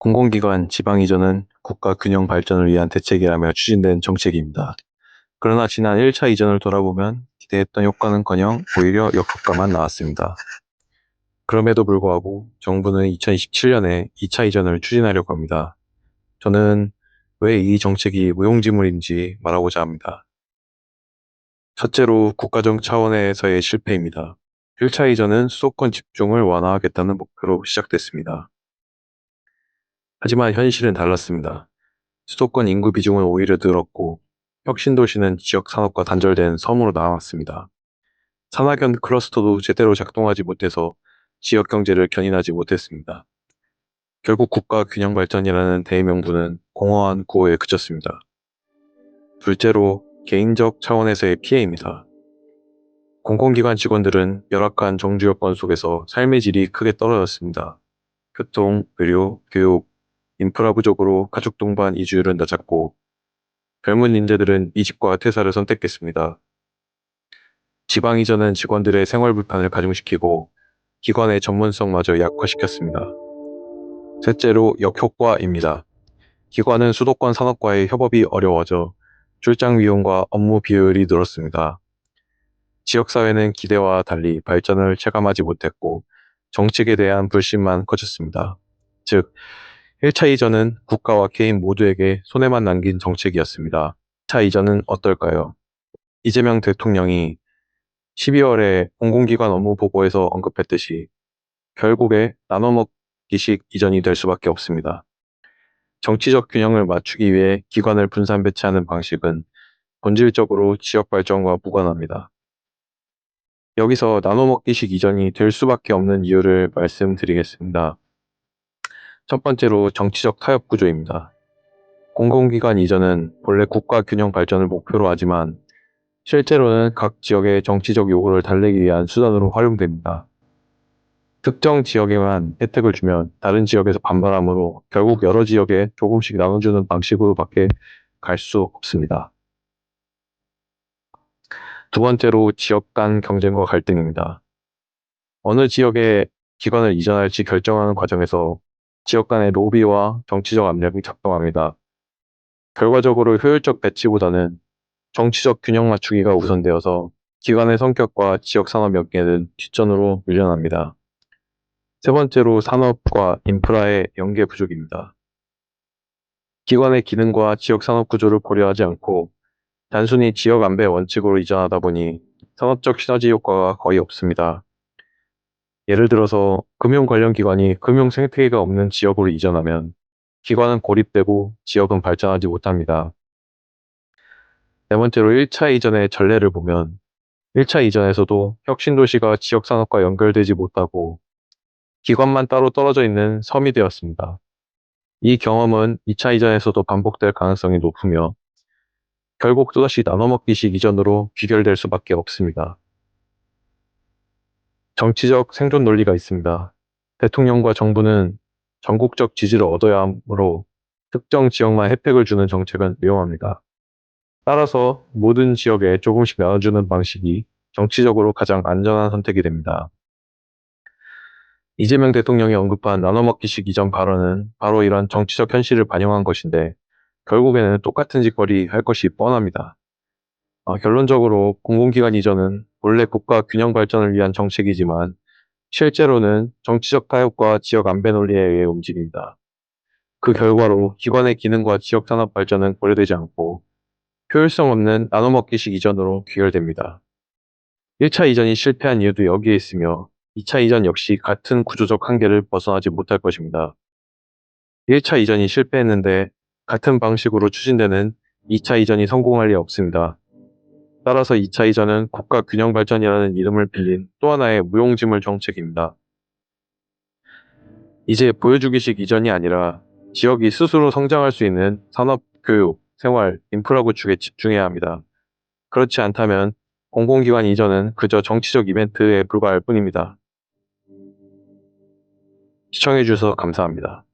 공공기관 지방 이전은 국가 균형 발전을 위한 대책이라며 추진된 정책입니다. 그러나 지난 1차 이전을 돌아보면 기대했던 효과는커녕 오히려 역효과만 나왔습니다. 그럼에도 불구하고 정부는 2027년에 2차 이전을 추진하려고 합니다. 저는 왜 이 정책이 무용지물인지 말하고자 합니다. 첫째로 국가적 차원에서의 실패입니다. 1차 이전은 수도권 집중을 완화하겠다는 목표로 시작됐습니다. 하지만 현실은 달랐습니다. 수도권 인구 비중은 오히려 늘었고 혁신도시는 지역 산업과 단절된 섬으로 남았습니다. 산학연 클러스터도 제대로 작동하지 못해서 지역 경제를 견인하지 못했습니다. 결국 국가 균형 발전이라는 대의명분은 공허한 구호에 그쳤습니다. 둘째로 개인적 차원에서의 피해입니다. 공공기관 직원들은 열악한 정주 여건 속에서 삶의 질이 크게 떨어졌습니다. 교통, 의료, 교육, 인프라 부족으로 가족 동반 이주율은 낮았고 젊은 인재들은 이직과 퇴사를 선택했습니다. 지방 이전은 직원들의 생활 불편을 가중시키고 기관의 전문성마저 약화시켰습니다. 셋째로 역효과입니다. 기관은 수도권 산업과의 협업이 어려워져 출장 비용과 업무 비효율이 늘었습니다. 지역사회는 기대와 달리 발전을 체감하지 못했고 정책에 대한 불신만 커졌습니다. 즉, 1차 이전은 국가와 개인 모두에게 손해만 남긴 정책이었습니다. 2차 이전은 어떨까요? 이재명 대통령이 12월에 공공기관 업무 보고에서 언급했듯이 결국에 나눠먹기식 이전이 될 수밖에 없습니다. 정치적 균형을 맞추기 위해 기관을 분산 배치하는 방식은 본질적으로 지역 발전과 무관합니다. 여기서 나눠먹기식 이전이 될 수밖에 없는 이유를 말씀드리겠습니다. 첫 번째로 정치적 타협 구조입니다. 공공기관 이전은 본래 국가 균형 발전을 목표로 하지만 실제로는 각 지역의 정치적 요구를 달래기 위한 수단으로 활용됩니다. 특정 지역에만 혜택을 주면 다른 지역에서 반발하므로 결국 여러 지역에 조금씩 나눠주는 방식으로밖에 갈 수 없습니다. 두 번째로 지역 간 경쟁과 갈등입니다. 어느 지역에 기관을 이전할지 결정하는 과정에서 지역 간의 로비와 정치적 압력이 작동합니다. 결과적으로 효율적 배치보다는 정치적 균형 맞추기가 우선되어서 기관의 성격과 지역 산업 연계는 뒷전으로 밀려납니다. 세 번째로 산업과 인프라의 연계 부족입니다. 기관의 기능과 지역 산업 구조를 고려하지 않고 단순히 지역 안배 원칙으로 이전하다 보니 산업적 시너지 효과가 거의 없습니다. 예를 들어서 금융 관련 기관이 금융 생태계가 없는 지역으로 이전하면 기관은 고립되고 지역은 발전하지 못합니다. 네 번째로 1차 이전의 전례를 보면 1차 이전에서도 혁신도시가 지역 산업과 연결되지 못하고 기관만 따로 떨어져 있는 섬이 되었습니다. 이 경험은 2차 이전에서도 반복될 가능성이 높으며 결국 또다시 나눠먹기식 이전으로 귀결될 수밖에 없습니다. 정치적 생존 논리가 있습니다. 대통령과 정부는 전국적 지지를 얻어야 하므로 특정 지역만 혜택을 주는 정책은 위험합니다. 따라서 모든 지역에 조금씩 나눠주는 방식이 정치적으로 가장 안전한 선택이 됩니다. 이재명 대통령이 언급한 나눠먹기식 이전 발언은 바로 이런 정치적 현실을 반영한 것인데 결국에는 똑같은 짓거리 할 것이 뻔합니다. 결론적으로 공공기관 이전은 본래 국가 균형 발전을 위한 정책이지만 실제로는 정치적 타협과 지역 안배 논리에 의해 움직입니다. 그 결과로 기관의 기능과 지역 산업 발전은 고려되지 않고 효율성 없는 나눠먹기식 이전으로 귀결됩니다. 1차 이전이 실패한 이유도 여기에 있으며 2차 이전 역시 같은 구조적 한계를 벗어나지 못할 것입니다. 1차 이전이 실패했는데 같은 방식으로 추진되는 2차 이전이 성공할 리 없습니다. 따라서 2차 이전은 국가 균형 발전이라는 이름을 빌린 또 하나의 무용지물 정책입니다. 이제 보여주기식 이전이 아니라 지역이 스스로 성장할 수 있는 산업, 교육, 생활, 인프라 구축에 집중해야 합니다. 그렇지 않다면 공공기관 이전은 그저 정치적 이벤트에 불과할 뿐입니다. 시청해주셔서 감사합니다.